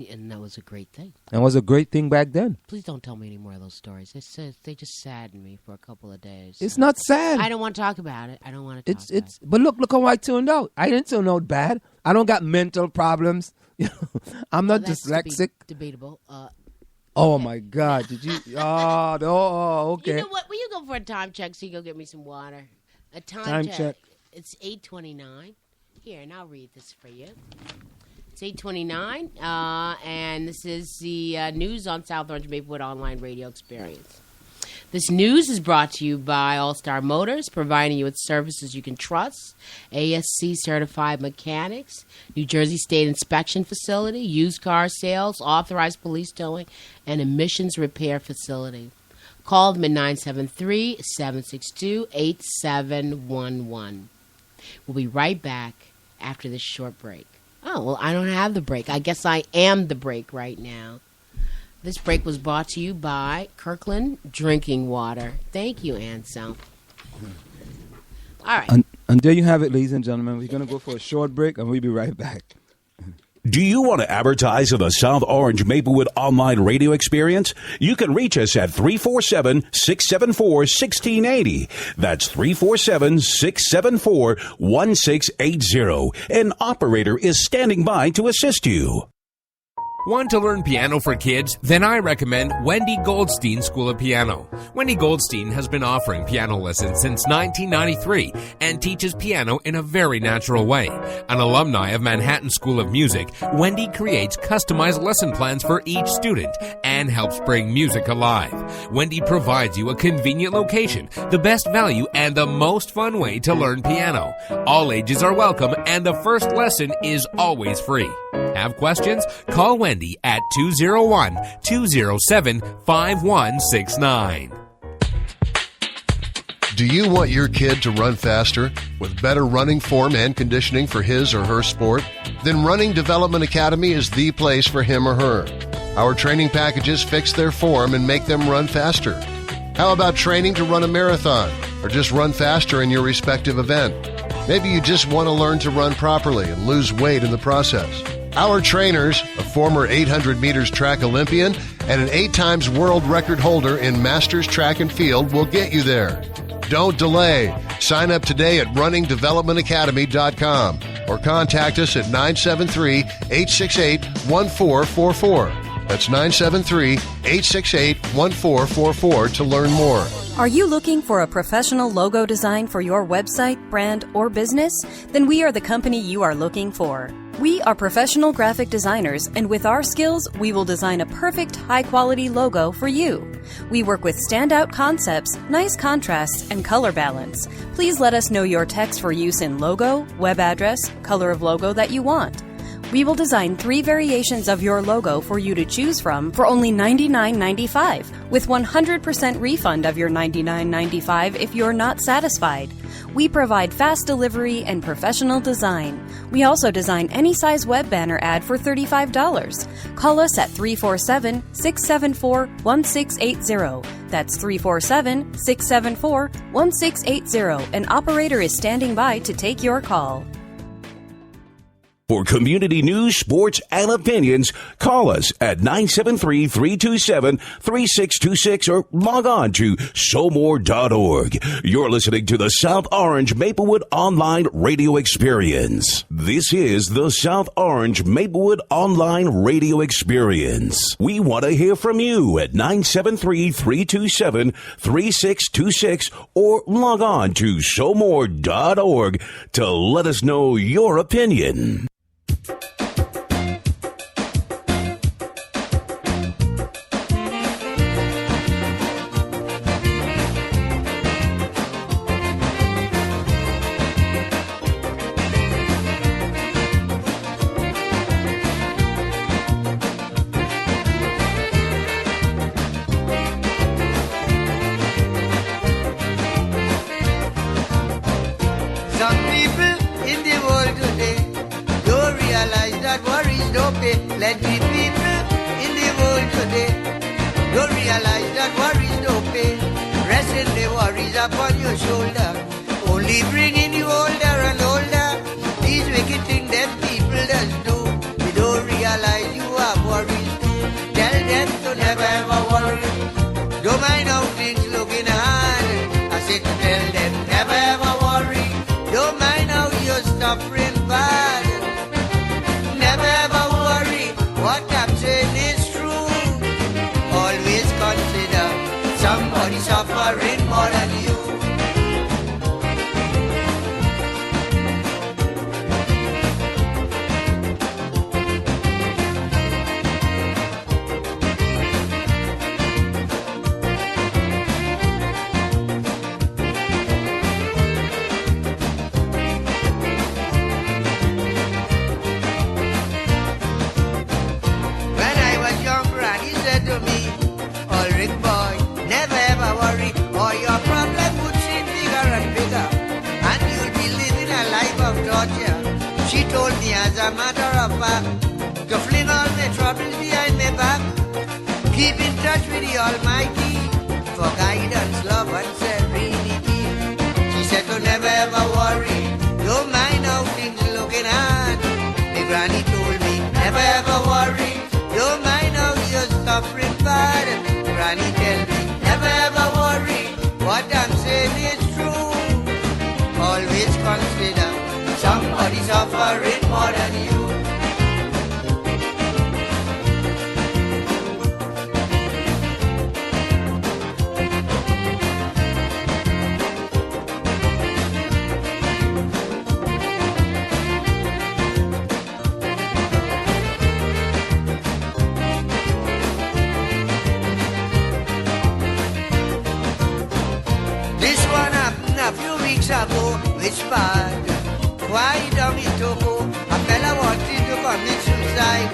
And that was a great thing. And it was a great thing back then. Please don't tell me any more of those stories. They just saddened me for a couple of days. It's not sad. I don't want to talk about it. I don't want to talk about it. But look how I turned out. I didn't turn out bad. I don't got mental problems. I'm not dyslexic. Debatable. Oh, my God. Did you? Oh, okay. You know what? Will you go for a time check so you go get me some water? A time check. It's 8:29. Here, and I'll read this for you. It's 8:29, and this is the news on South Orange Maplewood Online Radio Experience. This news is brought to you by All-Star Motors, providing you with services you can trust, ASC-certified mechanics, New Jersey State Inspection Facility, used car sales, authorized police towing, and emissions repair facility. Call them at 973-762-8711. We'll be right back after this short break. Oh, well, I don't have the break. I guess I am the break right now. This break was brought to you by Kirkland Drinking Water. Thank you, Anselm. All right. And there you have it, ladies and gentlemen. We're going to go for a short break, and we'll be right back. Do you want to advertise in the South Orange Maplewood Online Radio Experience? You can reach us at 347-674-1680. That's 347-674-1680. An operator is standing by to assist you. Want to learn piano for kids? Then I recommend Wendy Goldstein School of Piano. Wendy Goldstein has been offering piano lessons since 1993 and teaches piano in a very natural way. An alumni of Manhattan School of Music, Wendy creates customized lesson plans for each student and helps bring music alive. Wendy provides you a convenient location, the best value, and the most fun way to learn piano. All ages are welcome and the first lesson is always free. Have questions? Call Wendy at 201-207-5169. Do you want your kid to run faster with better running form and conditioning for his or her sport? Then Running Development Academy is the place for him or her. Our training packages fix their form and make them run faster. How about training to run a marathon or just run faster in your respective event? Maybe you just want to learn to run properly and lose weight in the process. Our trainers, a former 800 meters track Olympian and an 8 times world record holder in Masters Track and Field, will get you there. Don't delay. Sign up today at runningdevelopmentacademy.com or contact us at 973-868-1444. That's 973-868-1444 to learn more. Are you looking for a professional logo design for your website, brand, or business? Then we are the company you are looking for. We are professional graphic designers, and with our skills, we will design a perfect, high-quality logo for you. We work with standout concepts, nice contrasts, and color balance. Please let us know your text for use in logo, web address, color of logo that you want. We will design 3 variations of your logo for you to choose from for only $99.95, with 100% refund of your $99.95 if you're not satisfied. We provide fast delivery and professional design. We also design any size web banner ad for $35. Call us at 347-674-1680. That's 347-674-1680. An operator is standing by to take your call. For community news, sports, and opinions, call us at 973-327-3626 or log on to SoMore.org. You're listening to the South Orange Maplewood Online Radio Experience. This is the South Orange Maplewood Online Radio Experience. We want to hear from you at 973-327-3626 or log on to SoMore.org to let us know your opinion. Let the people in the world today don't realize that worries don't pay. Resting the worries upon your shoulder, only bringing you older and older. These wicked things that people just do, you don't realize you have never ever worry. Don't mind how things looking hard. I said to tell them, never ever worry. Don't mind how you're suffering bad. Never ever worry. What I'm saying is true. Always consider somebody suffering more than you. She told me as a matter of fact to fling all my troubles behind my back. Keep in touch with the Almighty for guidance, love and serenity. She said to never ever worry. Don't mind how things looking hard. My granny told me never ever worry. Don't mind how you're suffering bad. Granny tell me never ever worry. What I'm saying is true. Always consider somebody suffering more than you. This one happened a few weeks ago, which bad. Why don't he Togo? A fella wanted to commit suicide.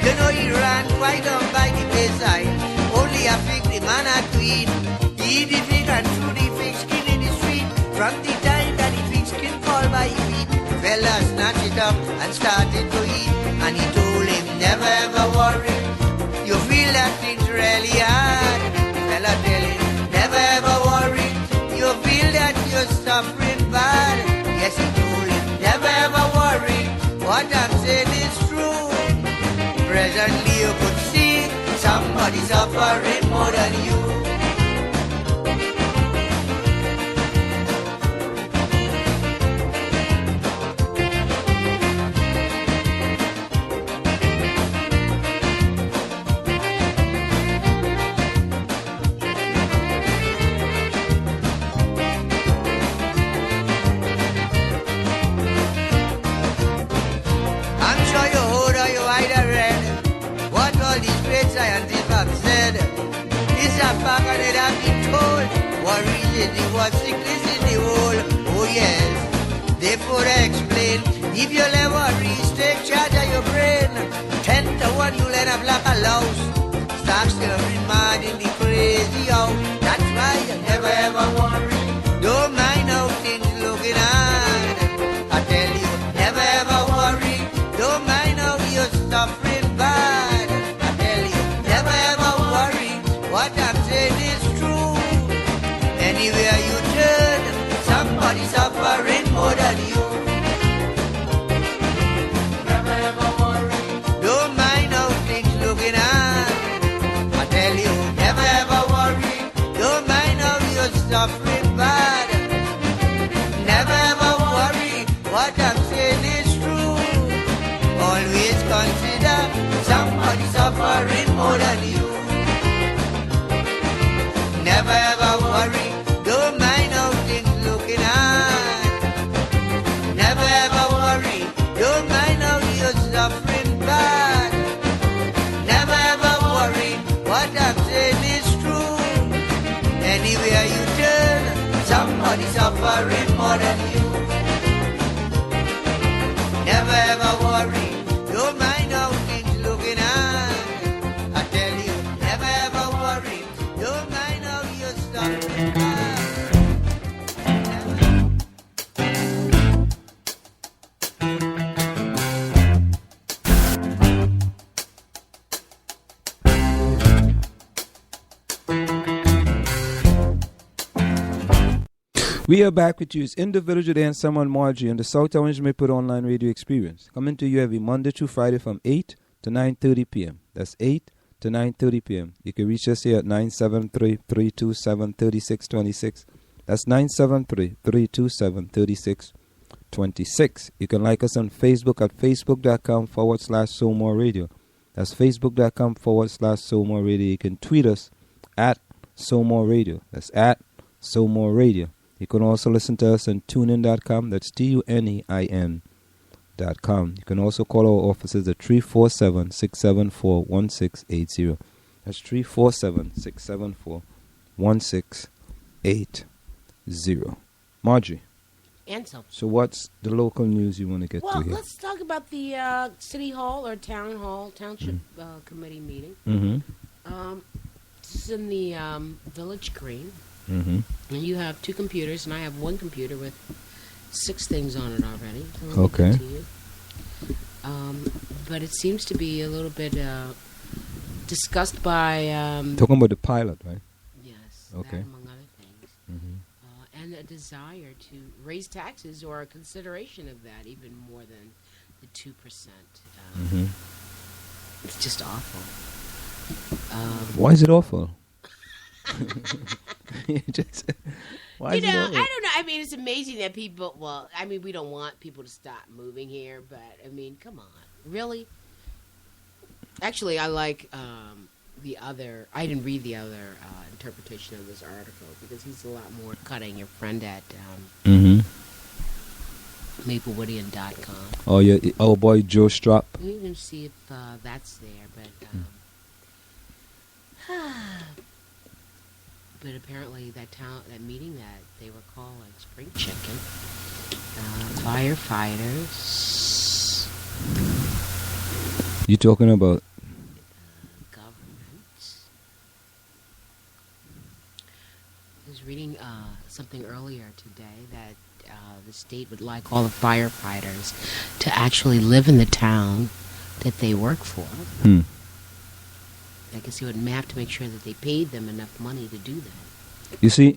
You know he ran quite on by the wayside. Only a fig the man had to eat. He eat the fig and threw the fig skin in the street. From the time that the fig skin fall by his feet, the fella snatched it up and started to eat. And he told him, never ever worry. You feel that thing's really hard. The fella tell him, never ever worry. You feel that you're suffering bad. Yes, he told him, never ever worry. What I'm saying is true. Presently you could see somebody suffering more than you. Scientists have said it's a fact and it has been told. Worries in the world, sickness in the world. Oh yes, therefore I explain. If you let worries take charge of your brain, 10 to 1 you'll end up like a louse. Start stirring mad in the crazy house. That's why you never ever worry. Don't mind how things looking hard. I tell you, never ever worry. Don't mind how you're suffering bad. What I'm saying is true. Anywhere you turn, somebody suffering more than you. Never ever worry. Don't mind how things looking hard. I tell you, never ever worry. Don't mind how you're suffering bad. Never ever worry. What I'm saying is true. Always consider somebody suffering more than you. Never ever worry, don't mind how things looking hard. Never ever worry, don't mind how you're suffering bad. Never ever worry, what I'm saying is true. Anywhere you turn, somebody suffering more than you. Never ever worry, don't mind how things looking hard. I tell you, never ever worry, don't mind. We are back with you. It's Individual Today and Someone Margie on the South Orange Maplewood Online Radio Experience. Coming to you every Monday through Friday from 8 to 9:30 p.m. That's 8 to 9:30 p.m. You can reach us here at 973-327-3626. That's 973-327-3626. You can like us on Facebook at facebook.com/SoulMore Radio. That's facebook.com/SoulMore Radio. You can tweet us at SoulMore Radio. That's at SoulMore Radio. You can also listen to us on tunein.com. That's TUNEIN.com. You can also call our offices at 347-674-1680. That's 347-674-1680. Margie. Ansel. So what's the local news you want to get to here? Well, let's talk about the City Hall or Town Hall, Township Committee meeting. This is in the Village Green. And you have 2 computers, and I have 1 computer with 6 things on it already. So okay. But it seems to be a little bit discussed by... Talking about the pilot, right? Yes, okay. That among other things. And a desire to raise taxes or a consideration of that even more than the 2%. It's just awful. Why is it awful? Why is it awful? I don't know. I mean, it's amazing that people, we don't want people to stop moving here, but, I mean, come on. Really? Actually, I like I didn't read the other interpretation of this article because he's a lot more cutting. Your friend at MapleWoodian.com. Oh, yeah. Oh, boy, Joe Strop. We can see if that's there, but but apparently that meeting that they were calling Spring Chicken, firefighters. You talking about? I was reading something earlier today that the state would like all the firefighters to actually live in the town that they work for. I guess he would have to make sure that they paid them enough money to do that. You see,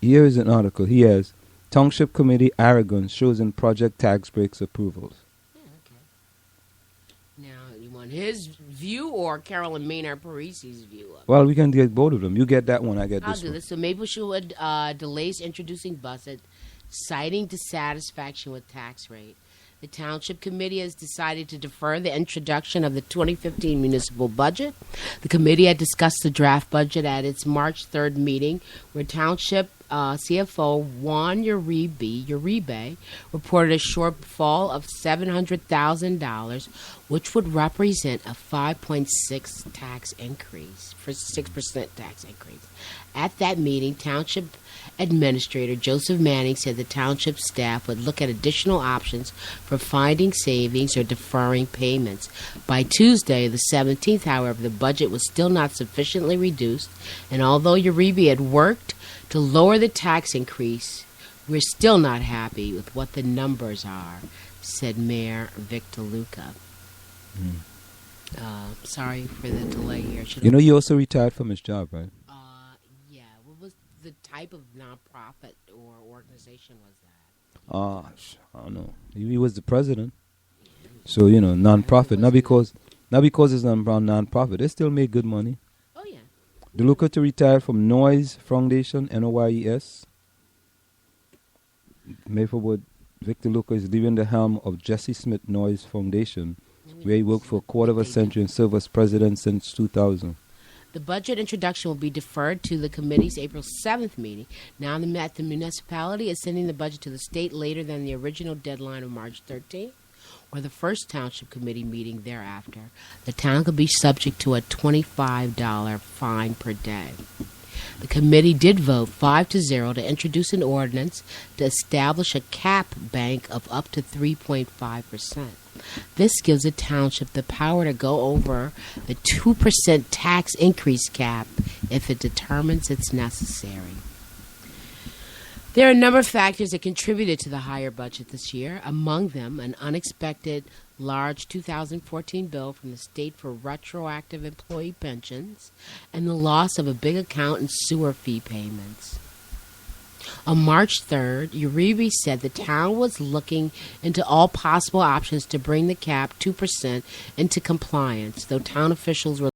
here is an article. He has Township Committee arrogance shows in project tax breaks approvals. Yeah, okay. Now, you want his view or Carolyn Maynard Parisi's view of it? Well, we can get both of them. You get that one, I get this one. I'll do this. So Mapleshoot delays introducing budget, citing dissatisfaction with tax rate. The Township Committee has decided to defer the introduction of the 2015 municipal budget. The committee had discussed the draft budget at its March 3rd meeting, where Township CFO Juan Uribe reported a shortfall of $700,000, which would represent a 5.6% tax increase. At that meeting, Township Administrator Joseph Manning said the township staff would look at additional options for finding savings or deferring payments. By Tuesday, the 17th, however, the budget was still not sufficiently reduced, and although Uribe had worked to lower the tax increase, we're still not happy with what the numbers are, said Mayor Victor Luca. Sorry for the delay here. He also retired from his job, right? Yeah. What was the type of nonprofit or organization was that? I don't know. He was the president. So, nonprofit. Not because it's a nonprofit. They still make good money. Oh, yeah. DeLuca to retire from Noyes Foundation, NOYES. Maplewood, Victor Luca is leaving the helm of Jesse Smith Noyes Foundation, where he worked for a quarter of a century and served as president since 2000. The budget introduction will be deferred to the committee's April 7th meeting. Now that the municipality is sending the budget to the state later than the original deadline of March 13th, or the first township committee meeting thereafter, the town could be subject to a $25 fine per day. The committee did vote 5-0 to introduce an ordinance to establish a cap bank of up to 3.5%. This gives the township the power to go over the 2% tax increase cap if it determines it's necessary. There are a number of factors that contributed to the higher budget this year. Among them, an unexpected large 2014 bill from the state for retroactive employee pensions and the loss of a big account in sewer fee payments. On March 3rd, Uribe said the town was looking into all possible options to bring the cap 2% into compliance, though town officials were